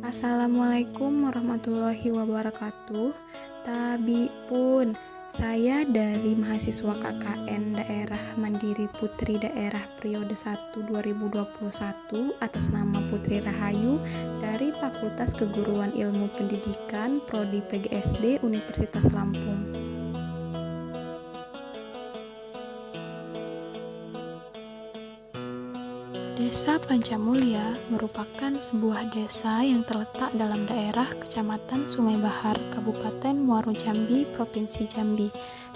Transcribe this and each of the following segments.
Assalamualaikum warahmatullahi wabarakatuh. Tabi pun, saya dari mahasiswa KKN Daerah Mandiri Putri Daerah Periode 1 2021 atas nama Putri Rahayu dari Fakultas Keguruan Ilmu Pendidikan Prodi PGSD Universitas Lampung. Desa Pancamulya merupakan sebuah desa yang terletak dalam daerah Kecamatan Sungai Bahar, Kabupaten Muaro Jambi, Provinsi Jambi,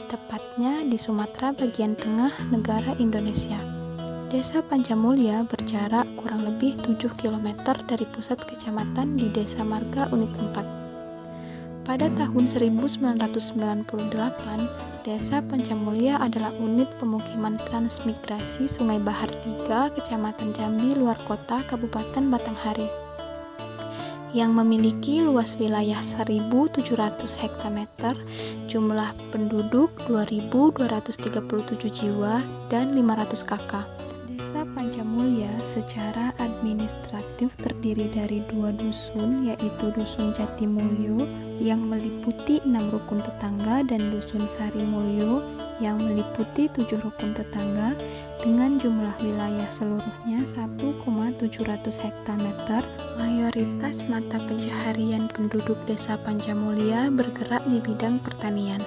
tepatnya di Sumatera bagian tengah negara Indonesia. Desa Pancamulya berjarak kurang lebih 7 km dari pusat kecamatan di Desa Marga Unit 4. Pada tahun 1998, Desa Pancamulya adalah unit pemukiman transmigrasi Sungai Bahar 3, Kecamatan Jambi, luar kota, Kabupaten Batanghari, yang memiliki luas wilayah 1.700 hektameter, jumlah penduduk 2.237 jiwa, dan 500 kakak. Desa Pancamulya secara administratif terdiri dari 2 dusun, yaitu Dusun Jatimulyo yang meliputi 6 rukun tetangga dan Dusun Sarimulyo yang meliputi 7 rukun tetangga dengan jumlah wilayah seluruhnya 1,700 hektameter. Mayoritas mata pencaharian penduduk Desa Pancamulya bergerak di bidang pertanian.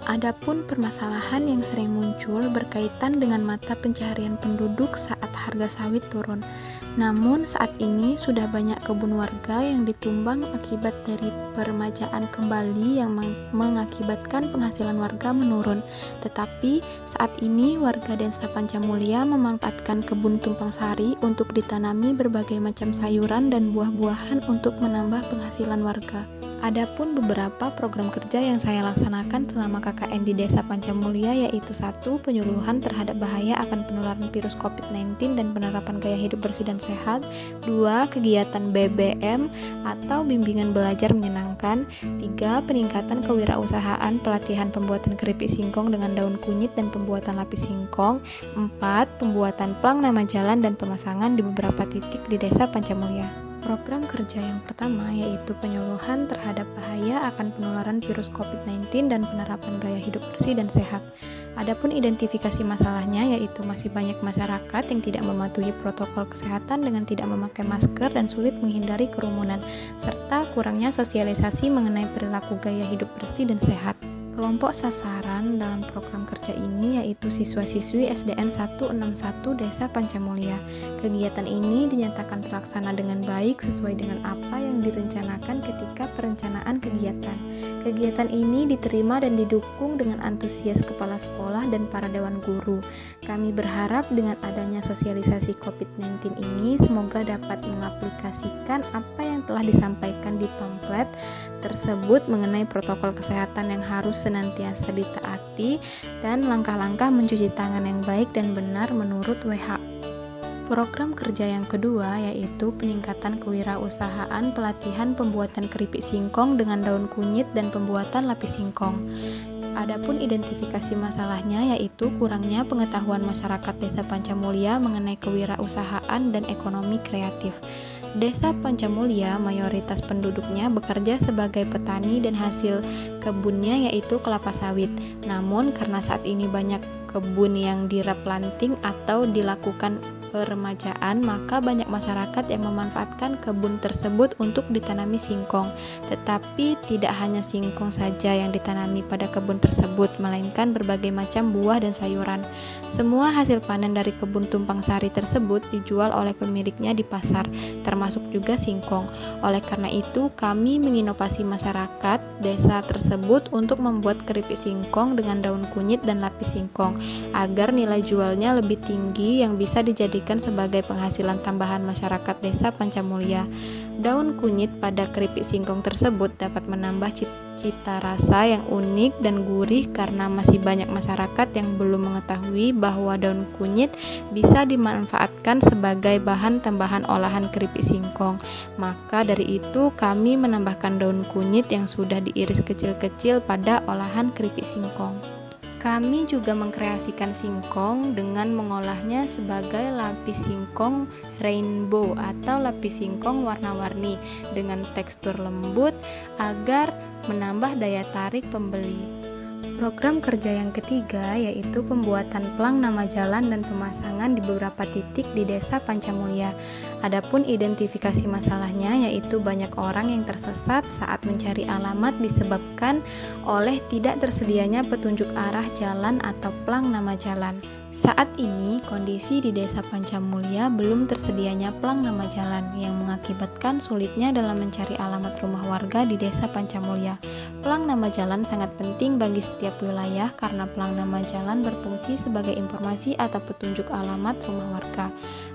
Adapun permasalahan yang sering muncul berkaitan dengan mata pencaharian penduduk saat harga sawit turun. Namun saat ini sudah banyak kebun warga yang ditumbang akibat dari peremajaan kembali yang mengakibatkan penghasilan warga menurun. Tetapi saat ini warga Desa Pancamulya memanfaatkan kebun tumpang sari untuk ditanami berbagai macam sayuran dan buah-buahan untuk menambah penghasilan warga. Adapun beberapa program kerja yang saya laksanakan selama KKN di Desa Pancamulya yaitu 1. Penyuluhan terhadap bahaya akan penularan virus COVID-19 dan penerapan gaya hidup bersih dan sehat. 2. Kegiatan BBM atau bimbingan belajar menyenangkan. 3. Peningkatan kewirausahaan, pelatihan pembuatan keripik singkong dengan daun kunyit dan pembuatan lapis singkong. 4. Pembuatan plang nama jalan dan pemasangan di beberapa titik di Desa Pancamulya. Program kerja yang pertama yaitu penyuluhan terhadap bahaya akan penularan virus COVID-19 dan penerapan gaya hidup bersih dan sehat. Adapun identifikasi masalahnya yaitu masih banyak masyarakat yang tidak mematuhi protokol kesehatan dengan tidak memakai masker dan sulit menghindari kerumunan, serta kurangnya sosialisasi mengenai perilaku gaya hidup bersih dan sehat. Kelompok sasaran dalam program kerja ini yaitu siswa-siswi SDN 161 Desa Pancamulya. Kegiatan ini dinyatakan terlaksana dengan baik sesuai dengan apa yang direncanakan ketika perencanaan kegiatan. Kegiatan ini diterima dan didukung dengan antusias kepala sekolah dan para dewan guru. Kami berharap dengan adanya sosialisasi COVID-19 ini semoga dapat mengaplikasikan apa yang telah disampaikan di pamflet tersebut mengenai protokol kesehatan yang harus senantiasa ditaati dan langkah-langkah mencuci tangan yang baik dan benar menurut WHO. Program kerja yang kedua yaitu peningkatan kewirausahaan, pelatihan pembuatan keripik singkong dengan daun kunyit dan pembuatan lapis singkong. Adapun identifikasi masalahnya yaitu kurangnya pengetahuan masyarakat Desa Pancamulya mengenai kewirausahaan dan ekonomi kreatif. Desa Pancamulya mayoritas penduduknya bekerja sebagai petani dan hasil kebunnya yaitu kelapa sawit. Namun karena saat ini banyak kebun yang direplanting atau dilakukan peremajaan, maka banyak masyarakat yang memanfaatkan kebun tersebut untuk ditanami singkong. Tetapi tidak hanya singkong saja yang ditanami pada kebun tersebut, melainkan berbagai macam buah dan sayuran. Semua hasil panen dari kebun tumpang sari tersebut dijual oleh pemiliknya di pasar, termasuk juga singkong. Oleh karena itu, kami menginovasi masyarakat desa tersebut untuk membuat keripik singkong dengan daun kunyit dan lapis singkong, agar nilai jualnya lebih tinggi yang bisa dijadikan sebagai penghasilan tambahan masyarakat Desa Pancamulya. Daun kunyit pada keripik singkong tersebut dapat menambah cita rasa yang unik dan gurih karena masih banyak masyarakat yang belum mengetahui bahwa daun kunyit bisa dimanfaatkan sebagai bahan tambahan olahan keripik singkong. Maka dari itu kami menambahkan daun kunyit yang sudah diiris kecil-kecil pada olahan keripik singkong. Kami juga mengkreasikan singkong dengan mengolahnya sebagai lapis singkong rainbow atau lapis singkong warna-warni dengan tekstur lembut agar menambah daya tarik pembeli. Program kerja yang ketiga yaitu pembuatan plang nama jalan dan pemasangan di beberapa titik di Desa Pancamulya. Adapun identifikasi masalahnya yaitu banyak orang yang tersesat saat mencari alamat disebabkan oleh tidak tersedianya petunjuk arah jalan atau plang nama jalan. Saat ini, kondisi di Desa Pancamulya belum tersedianya plang nama jalan yang mengakibatkan sulitnya dalam mencari alamat rumah warga di Desa Pancamulya. Plang nama jalan sangat penting bagi setiap wilayah karena plang nama jalan berfungsi sebagai informasi atau petunjuk alamat rumah warga,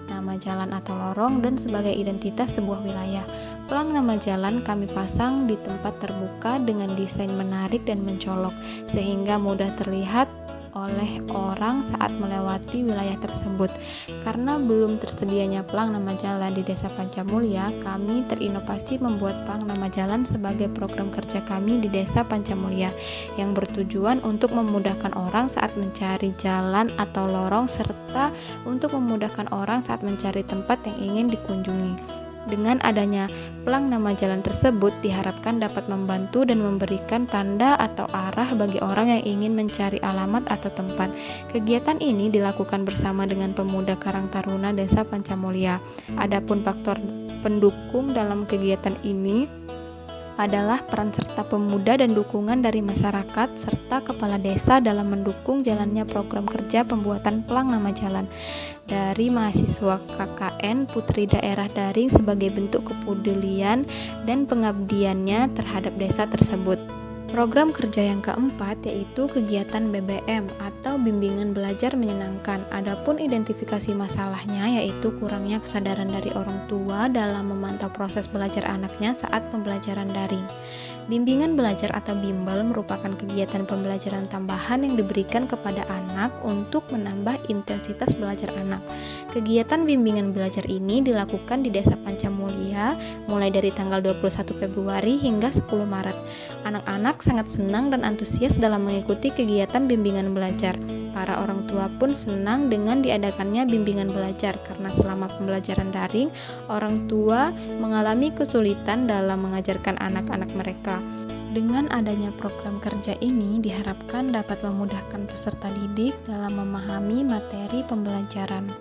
nama jalan atau lorong, dan sebagai identitas sebuah wilayah. Plang nama jalan kami pasang di tempat terbuka dengan desain menarik dan mencolok, sehingga mudah terlihat oleh orang saat melewati wilayah tersebut. Karena belum tersedianya plang nama jalan di Desa Pancamulya, kami terinovasi membuat plang nama jalan sebagai program kerja kami di Desa Pancamulya yang bertujuan untuk memudahkan orang saat mencari jalan atau lorong serta untuk memudahkan orang saat mencari tempat yang ingin dikunjungi. Dengan adanya plang nama jalan tersebut diharapkan dapat membantu dan memberikan tanda atau arah bagi orang yang ingin mencari alamat atau tempat. Kegiatan ini dilakukan bersama dengan pemuda Karang Taruna Desa Pancamulya. Adapun faktor pendukung dalam kegiatan ini adalah peran serta pemuda dan dukungan dari masyarakat serta kepala desa dalam mendukung jalannya program kerja pembuatan plang nama jalan dari mahasiswa KKN Putri Daerah Daring sebagai bentuk kepedulian dan pengabdiannya terhadap desa tersebut. Program kerja yang keempat yaitu kegiatan BBM atau bimbingan belajar menyenangkan. Adapun identifikasi masalahnya yaitu kurangnya kesadaran dari orang tua dalam memantau proses belajar anaknya saat pembelajaran daring. Bimbingan belajar atau bimbel merupakan kegiatan pembelajaran tambahan yang diberikan kepada anak untuk menambah intensitas belajar anak. Kegiatan bimbingan belajar ini dilakukan di Desa Pancamulya mulai dari tanggal 21 Februari hingga 10 Maret. Anak-anak sangat senang dan antusias dalam mengikuti kegiatan bimbingan belajar. Para orang tua pun senang dengan diadakannya bimbingan belajar karena selama pembelajaran daring, orang tua mengalami kesulitan dalam mengajarkan anak-anak mereka. Dengan adanya program kerja ini diharapkan dapat memudahkan peserta didik dalam memahami materi pembelajaran.